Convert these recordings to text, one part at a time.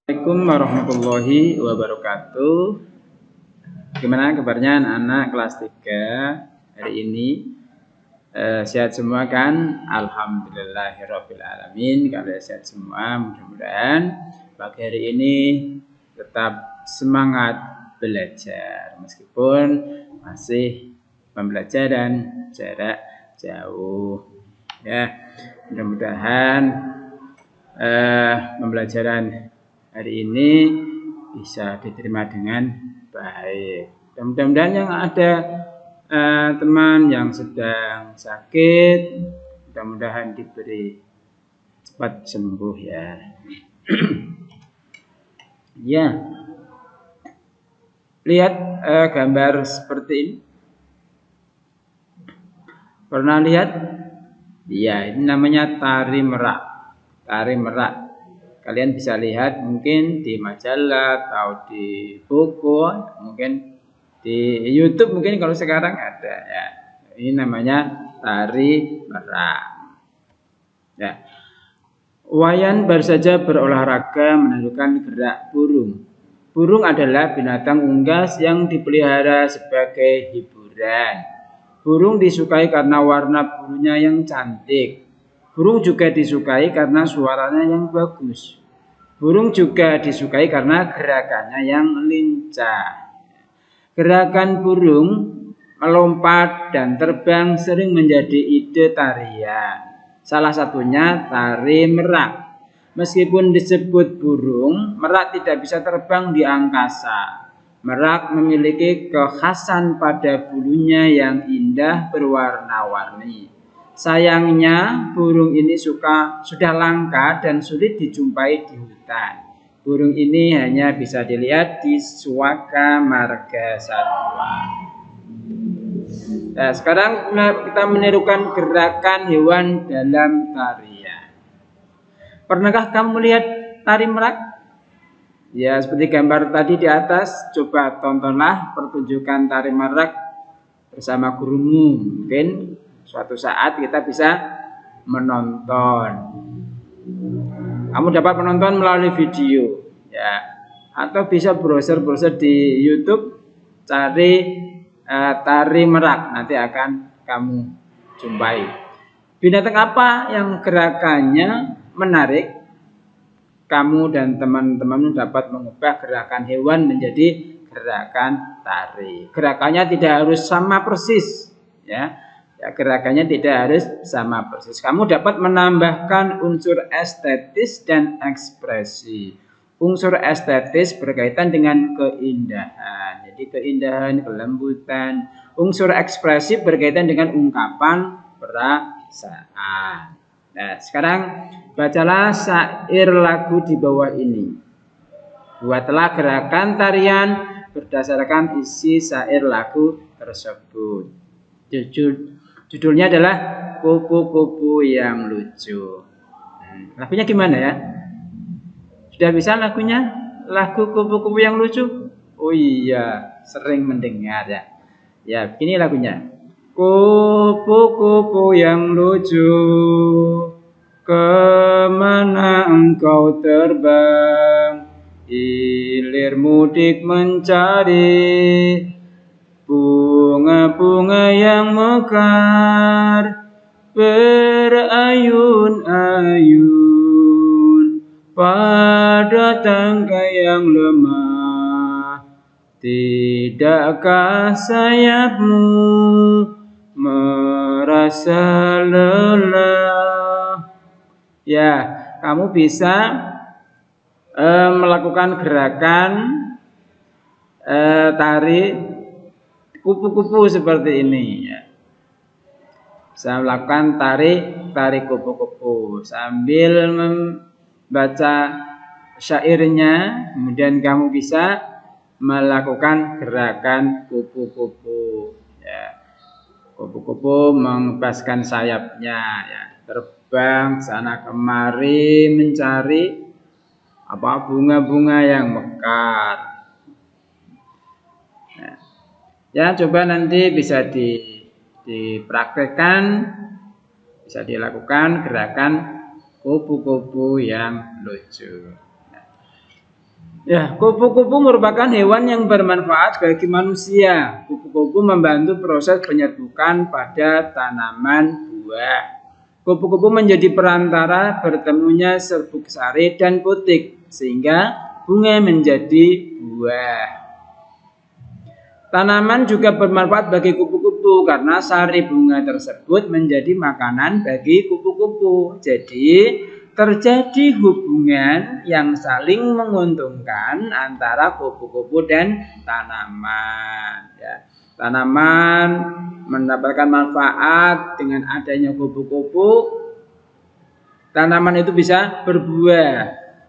Assalamualaikum warahmatullahi wabarakatuh. Gimana kabarnya anak-anak kelas 3 hari ini? Sehat semua kan? Alhamdulillahirabbil alamin. Kalau sehat semua, mudah-mudahan pagi hari ini tetap semangat belajar meskipun masih pembelajaran jarak jauh. Ya, mudah-mudahan pembelajaran hari ini bisa diterima dengan baik. Dan mudah-mudahan yang ada teman yang sedang sakit, mudah-mudahan diberi cepat sembuh ya. Ya, lihat gambar seperti ini. Pernah lihat? Ya, ini namanya tari merak. Tari merak. Kalian bisa lihat mungkin di majalah atau di buku, mungkin di YouTube mungkin kalau sekarang ada ya. Ini namanya tari merak. Ya. Wayan baru saja berolahraga menentukan gerak burung. Burung adalah binatang unggas yang dipelihara sebagai hiburan. Burung disukai karena warna bulunya yang cantik. Burung juga disukai karena suaranya yang bagus. Burung juga disukai karena gerakannya yang lincah. Gerakan burung melompat dan terbang sering menjadi ide tarian. Salah satunya tari merak. Meskipun disebut burung, merak tidak bisa terbang di angkasa. Merak memiliki kekhasan pada bulunya yang indah berwarna-warni. Sayangnya burung ini sudah langka dan sulit dijumpai di hutan. Burung ini hanya bisa dilihat di Suaka Marga Satwa. Nah, sekarang kita menirukan gerakan hewan dalam tarian. Pernahkah kamu melihat tari merak? Ya, seperti gambar tadi di atas, coba tontonlah pertunjukan tari merak bersama gurumu. Mungkin suatu saat kita bisa menonton. Kamu dapat menonton melalui video, ya, atau bisa browser di YouTube, cari tari merak, nanti akan kamu jumpai. Binatang apa yang gerakannya menarik? Kamu dan teman-teman dapat mengubah gerakan hewan menjadi gerakan tari. Gerakannya tidak harus sama persis, ya. Ya, gerakannya tidak harus sama persis. Kamu dapat menambahkan unsur estetis dan ekspresi. Unsur estetis berkaitan dengan keindahan. Jadi keindahan, kelembutan. Unsur ekspresi berkaitan dengan ungkapan perasaan. Nah, sekarang bacalah syair lagu di bawah ini. Buatlah gerakan tarian berdasarkan isi syair lagu tersebut. Judulnya adalah Kupu-kupu yang lucu. Lagunya gimana ya? Sudah bisa lagunya? Lagu kupu-kupu yang lucu? Oh iya, sering mendengar ya. Ya, begini lagunya. Kupu-kupu yang lucu, kemana engkau terbang? Hilir mudik mencari bunga-bunga yang mekar, berayun-ayun pada tangkai yang lemah. Tidakkah sayapmu merasa lelah? Ya, kamu bisa melakukan gerakan tari kupu-kupu seperti ini ya. Saya melakukan tari kupu-kupu sambil membaca syairnya, kemudian kamu bisa melakukan gerakan kupu-kupu ya. Kupu-kupu mengepaskan sayapnya ya, terbang sana kemari mencari bunga-bunga yang mekar. Ya, coba nanti bisa dipraktekkan, bisa dilakukan gerakan kupu-kupu yang lucu. Ya, kupu-kupu merupakan hewan yang bermanfaat bagi manusia. Kupu-kupu membantu proses penyerbukan pada tanaman buah. Kupu-kupu menjadi perantara bertemunya serbuk sari dan putik, sehingga bunga menjadi buah. Tanaman juga bermanfaat bagi kupu-kupu karena sari bunga tersebut menjadi makanan bagi kupu-kupu. Jadi, terjadi hubungan yang saling menguntungkan antara kupu-kupu dan tanaman. Ya. Tanaman mendapatkan manfaat dengan adanya kupu-kupu. Tanaman itu bisa berbuah.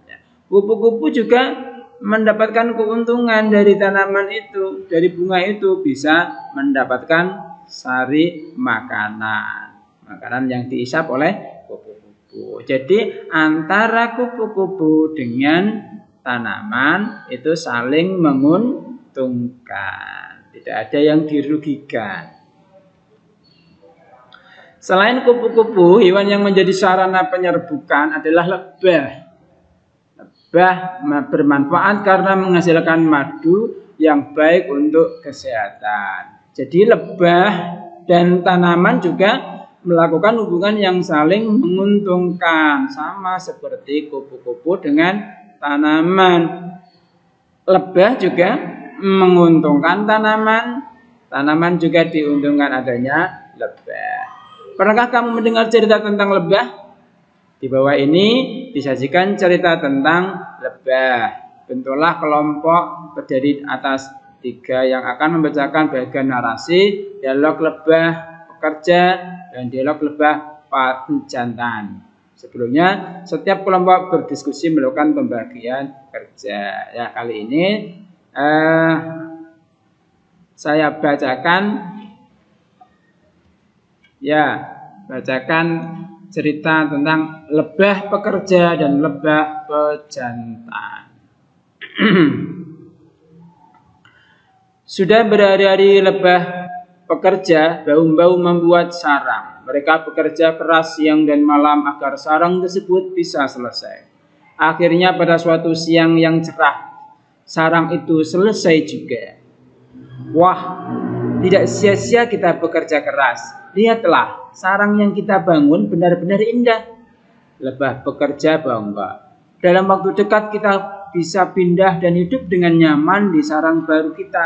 Ya. Kupu-kupu juga mendapatkan keuntungan dari tanaman itu, dari bunga itu bisa mendapatkan sari makanan yang diisap oleh kupu-kupu. Jadi antara kupu-kupu dengan tanaman itu saling menguntungkan, tidak ada yang dirugikan. Selain kupu-kupu, hewan yang menjadi sarana penyerbukan adalah lebah. Lebah bermanfaat karena menghasilkan madu yang baik untuk kesehatan. Jadi lebah dan tanaman juga melakukan hubungan yang saling menguntungkan, sama seperti kupu-kupu dengan tanaman. Lebah juga menguntungkan tanaman, tanaman juga diuntungkan adanya lebah. Pernahkah kamu mendengar cerita tentang lebah? Di bawah ini disajikan cerita tentang lebah. Bentuklah kelompok terdiri atas 3 yang akan membacakan bagian narasi, dialog lebah pekerja, dan dialog lebah pejantan. Sebelumnya, setiap kelompok berdiskusi melakukan pembagian kerja. Ya, kali ini saya bacakan cerita tentang lebah pekerja dan lebah pejantan. Sudah berhari-hari lebah pekerja bau-bau membuat sarang. Mereka bekerja keras siang dan malam agar sarang tersebut bisa selesai. Akhirnya pada suatu siang yang cerah, sarang itu selesai juga. Wah, tidak sia-sia kita bekerja keras. Lihatlah, sarang yang kita bangun benar-benar indah. Lebah bekerja bangga. Dalam waktu dekat kita bisa pindah dan hidup dengan nyaman di sarang baru kita.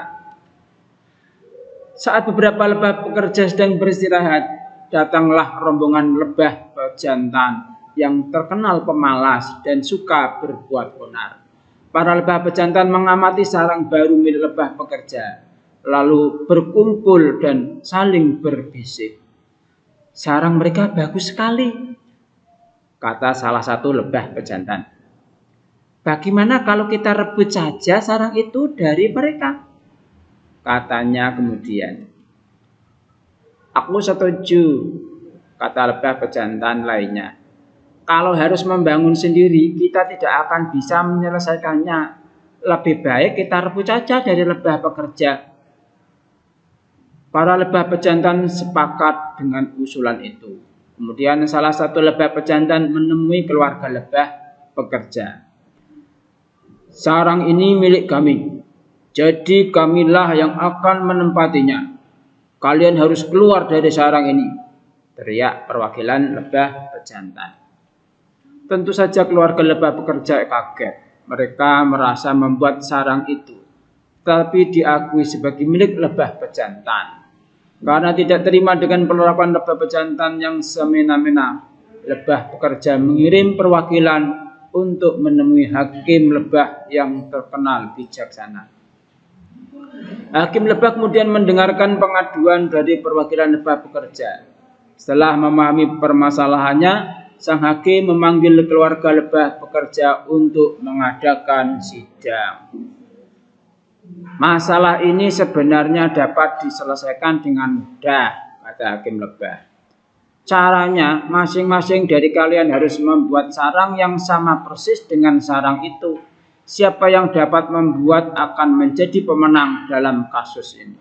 Saat beberapa lebah pekerja sedang beristirahat, datanglah rombongan lebah pejantan yang terkenal pemalas dan suka berbuat onar. Para lebah pejantan mengamati sarang baru milik lebah pekerja, lalu berkumpul dan saling berbisik. Sarang mereka bagus sekali, kata salah satu lebah pejantan. Bagaimana kalau kita rebut saja sarang itu dari mereka? Katanya kemudian. Aku setuju, kata lebah pejantan lainnya. Kalau harus membangun sendiri, kita tidak akan bisa menyelesaikannya. Lebih baik kita rebut saja dari lebah pekerja. Para lebah pejantan sepakat dengan usulan itu. Kemudian salah satu lebah pejantan menemui keluarga lebah pekerja. Sarang ini milik kami, jadi kamilah yang akan menempatinya. Kalian harus keluar dari sarang ini, teriak perwakilan lebah pejantan. Tentu saja keluarga lebah pekerja kaget. Mereka merasa membuat sarang itu, tapi diakui sebagai milik lebah pejantan. Karena tidak terima dengan perlakuan lebah pejantan yang semena-mena, lebah pekerja mengirim perwakilan untuk menemui hakim lebah yang terkenal bijaksana. Hakim lebah kemudian mendengarkan pengaduan dari perwakilan lebah pekerja. Setelah memahami permasalahannya, sang hakim memanggil keluarga lebah pekerja untuk mengadakan sidang. Masalah ini sebenarnya dapat diselesaikan dengan mudah, kata hakim lebah. Caranya, masing-masing dari kalian harus membuat sarang yang sama persis dengan sarang itu. Siapa yang dapat membuat akan menjadi pemenang dalam kasus ini.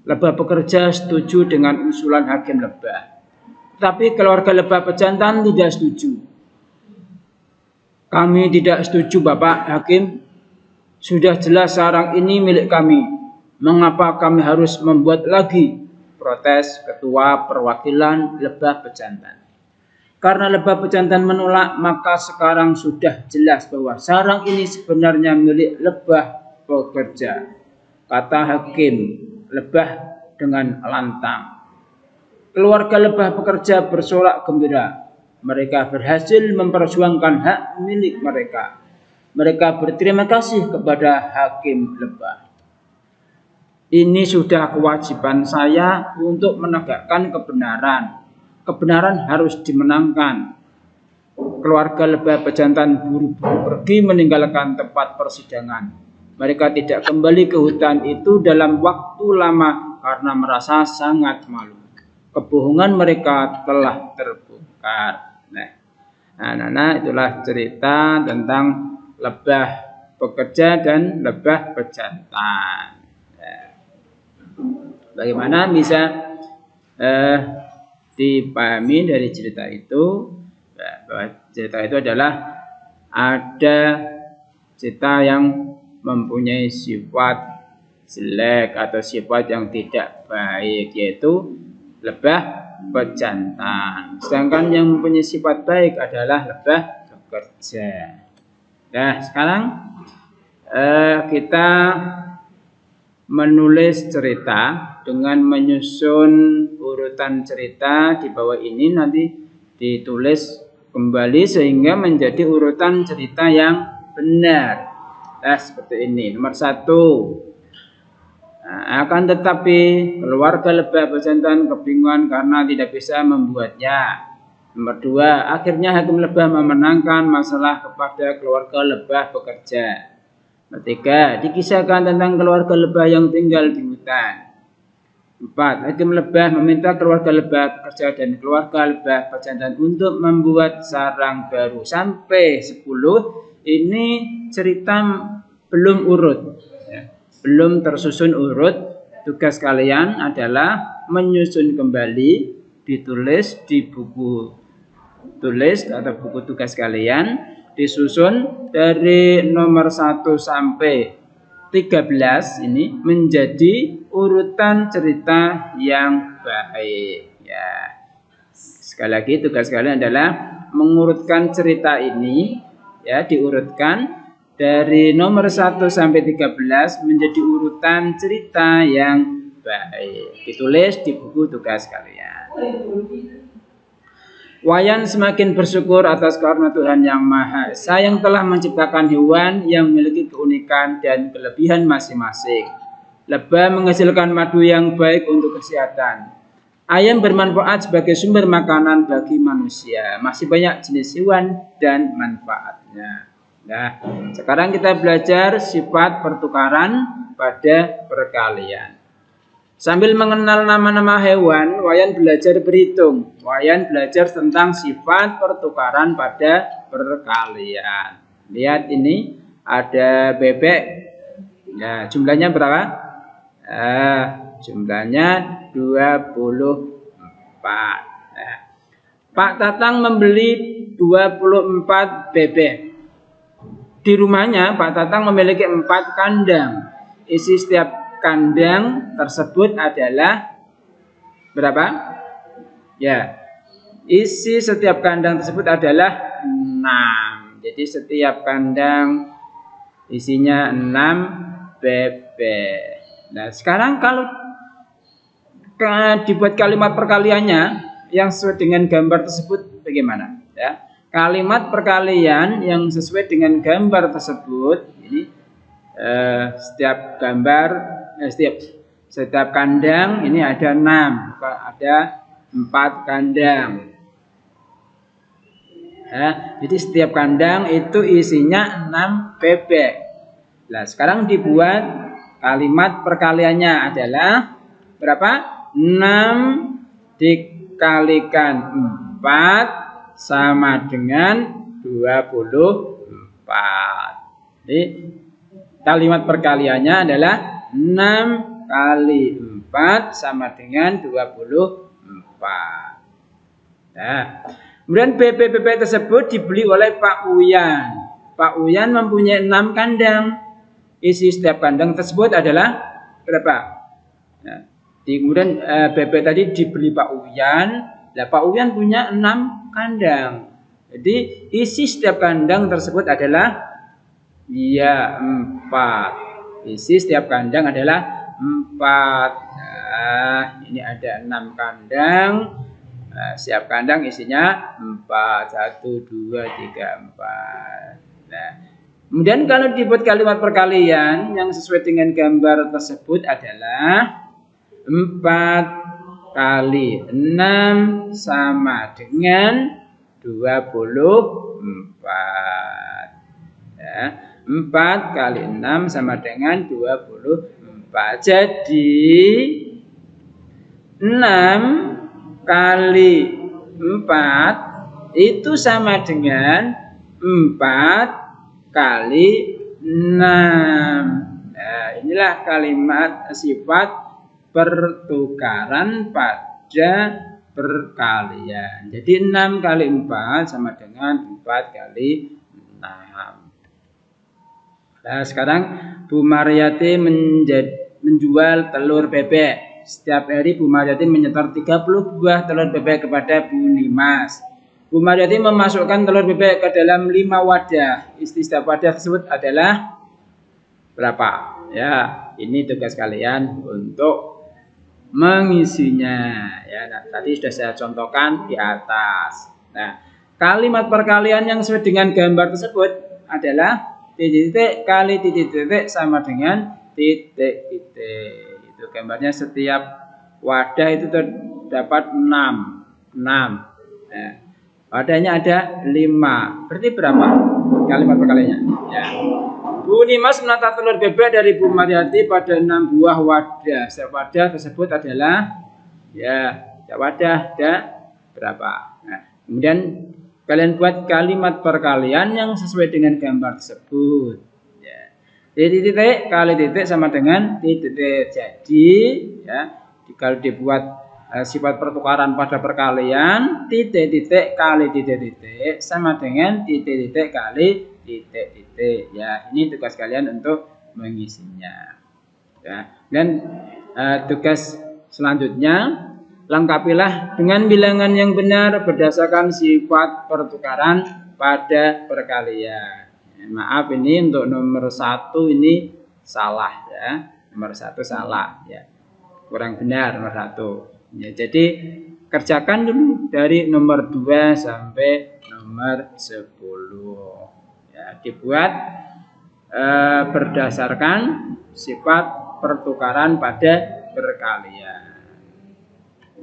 Lebah pekerja setuju dengan usulan hakim lebah. Tapi keluarga lebah pejantan tidak setuju. Kami tidak setuju, Bapak Hakim. Sudah jelas sarang ini milik kami. Mengapa kami harus membuat lagi? Protes ketua perwakilan Lebah Pejantan. Karena Lebah Pejantan menolak, maka sekarang sudah jelas bahwa sarang ini sebenarnya milik Lebah Pekerja, kata Hakim Lebah dengan lantang. Keluarga Lebah Pekerja bersorak gembira. Mereka berhasil memperjuangkan hak milik mereka. Mereka berterima kasih kepada Hakim Lebah. Ini sudah kewajiban saya untuk menegakkan kebenaran. Kebenaran harus dimenangkan. Keluarga Lebah Pejantan buru-buru pergi meninggalkan tempat persidangan. Mereka tidak kembali ke hutan itu dalam waktu lama karena merasa sangat malu. Kebohongan mereka telah terbongkar. Nah, itulah cerita tentang Lebah Pekerja dan Lebah Pejantan. Bagaimana bisa dipahami dari cerita itu, bahwa cerita itu adalah ada cerita yang mempunyai sifat jelek atau sifat yang tidak baik, yaitu Lebah Pejantan. Sedangkan yang mempunyai sifat baik adalah Lebah Pekerja. Nah, sekarang kita menulis cerita dengan menyusun urutan cerita di bawah ini, nanti ditulis kembali sehingga menjadi urutan cerita yang benar. Nah, seperti ini. Nomor 1. Akan tetapi keluarga Lebah Pejantan kebingungan karena tidak bisa membuatnya. Nomor 2. Akhirnya Hakim Lebah memenangkan masalah kepada keluarga Lebah Pekerja. Nomor 3. Dikisahkan tentang keluarga lebah yang tinggal di hutan. 4. Hakim Lebah meminta keluarga Lebah Pekerja dan keluarga Lebah Pejantan untuk membuat sarang baru. Sampai 10 ini cerita belum urut, belum tersusun urut. Tugas kalian adalah menyusun kembali, ditulis di buku tulis atau buku tugas kalian, disusun dari nomor 1 sampai 13 ini menjadi urutan cerita yang baik. Ya. Sekali lagi tugas kalian adalah mengurutkan cerita ini, ya, diurutkan dari nomor 1 sampai 13 menjadi urutan cerita yang baik. Ditulis di buku tugas kalian. Wayan semakin bersyukur atas karunia Tuhan Yang Maha Esa yang telah menciptakan hewan yang memiliki keunikan dan kelebihan masing-masing. Lebah menghasilkan madu yang baik untuk kesehatan. Ayam bermanfaat sebagai sumber makanan bagi manusia. Masih banyak jenis hewan dan manfaatnya. Nah, sekarang kita belajar sifat pertukaran pada perkalian. Sambil mengenal nama-nama hewan, Wayan belajar berhitung. Wayan belajar tentang sifat pertukaran pada perkalian. Lihat ini, ada bebek. Ya, jumlahnya berapa? Jumlahnya 24. Pak Tatang membeli 24 bebek. Di rumahnya, Pak Tatang memiliki 4 kandang. Isi setiap kandang tersebut adalah berapa? Ya, isi setiap kandang tersebut adalah 6. Jadi setiap kandang isinya 6 bebek. Nah, sekarang kalau dibuat kalimat perkaliannya yang sesuai dengan gambar tersebut bagaimana? Ya, kalimat perkalian yang sesuai dengan gambar tersebut ini setiap gambar setiap kandang ini ada 6, ada 4 kandang. Jadi setiap kandang itu isinya 6 bebek. Nah, sekarang dibuat kalimat perkaliannya adalah berapa? 6 dikalikan 4 sama dengan 24. Jadi kalimat perkaliannya adalah 6 kali 4 sama dengan 24. Nah, kemudian bebek-bebek tersebut dibeli oleh Pak Uyan. Pak Uyan mempunyai 6 kandang. isi setiap kandang tersebut adalah berapa? Nah, kemudian bebek tadi dibeli Pak Uyan. Nah, Pak Uyan punya 6 kandang. Jadi isi setiap kandang tersebut adalah 4. Isi setiap kandang adalah 4. Nah, ini ada 6 kandang. Nah, setiap kandang isinya 4. 1, 2, 3, 4. Nah, kemudian kalau dibuat kalimat perkalian yang sesuai dengan gambar tersebut adalah 4 kali 6 sama dengan 24. Ya, 4 kali 6 sama dengan 24. Jadi 6 kali 4 itu sama dengan 4 kali 6. Nah, inilah kalimat sifat pertukaran pada perkalian. Jadi 6 kali 4 sama dengan 4 kali 6. Nah, sekarang Bu Mariati menjual telur bebek. Setiap hari Bu Mariati menyetor 30 buah telur bebek kepada Bu Nimas. Bu Mariati memasukkan telur bebek ke dalam 5 wadah. Isi setiap wadah tersebut adalah berapa? Ya, ini tugas kalian untuk mengisinya. Ya, nah, tadi sudah saya contohkan di atas. Nah, kalimat perkalian yang sesuai dengan gambar tersebut adalah titik-titik kali titik-titik sama dengan titik-titik. Itu gambarnya setiap wadah itu terdapat 6. Nah, wadahnya ada 5. Berarti berapa kalimat perkaliannya? Ya. Bu Nimas menata telur bebek dari Bu Mariati pada 6 buah wadah. Setiap wadah tersebut adalah setiap wadah ada berapa. Nah, kemudian kalian buat kalimat perkalian yang sesuai dengan gambar tersebut. Ya. Titik-titik kali titik sama dengan titik-titik. Jadi, kalau dibuat sifat pertukaran pada perkalian, titik-titik kali titik-titik sama dengan titik-titik kali titik-titik. Ya, ini tugas kalian untuk mengisinya. Ya. Dan tugas selanjutnya, lengkapilah dengan bilangan yang benar berdasarkan sifat pertukaran pada perkalian. Maaf, ini untuk nomor 1 ini salah ya. Nomor 1 salah ya. Kurang benar nomor 1. Ya, jadi kerjakan dulu dari nomor 2 sampai nomor 10. Ya, dibuat berdasarkan sifat pertukaran pada perkalian.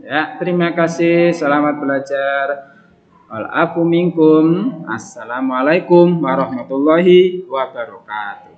Ya, terima kasih. Selamat belajar. Wal afu minkum. Assalamualaikum warahmatullahi wabarakatuh.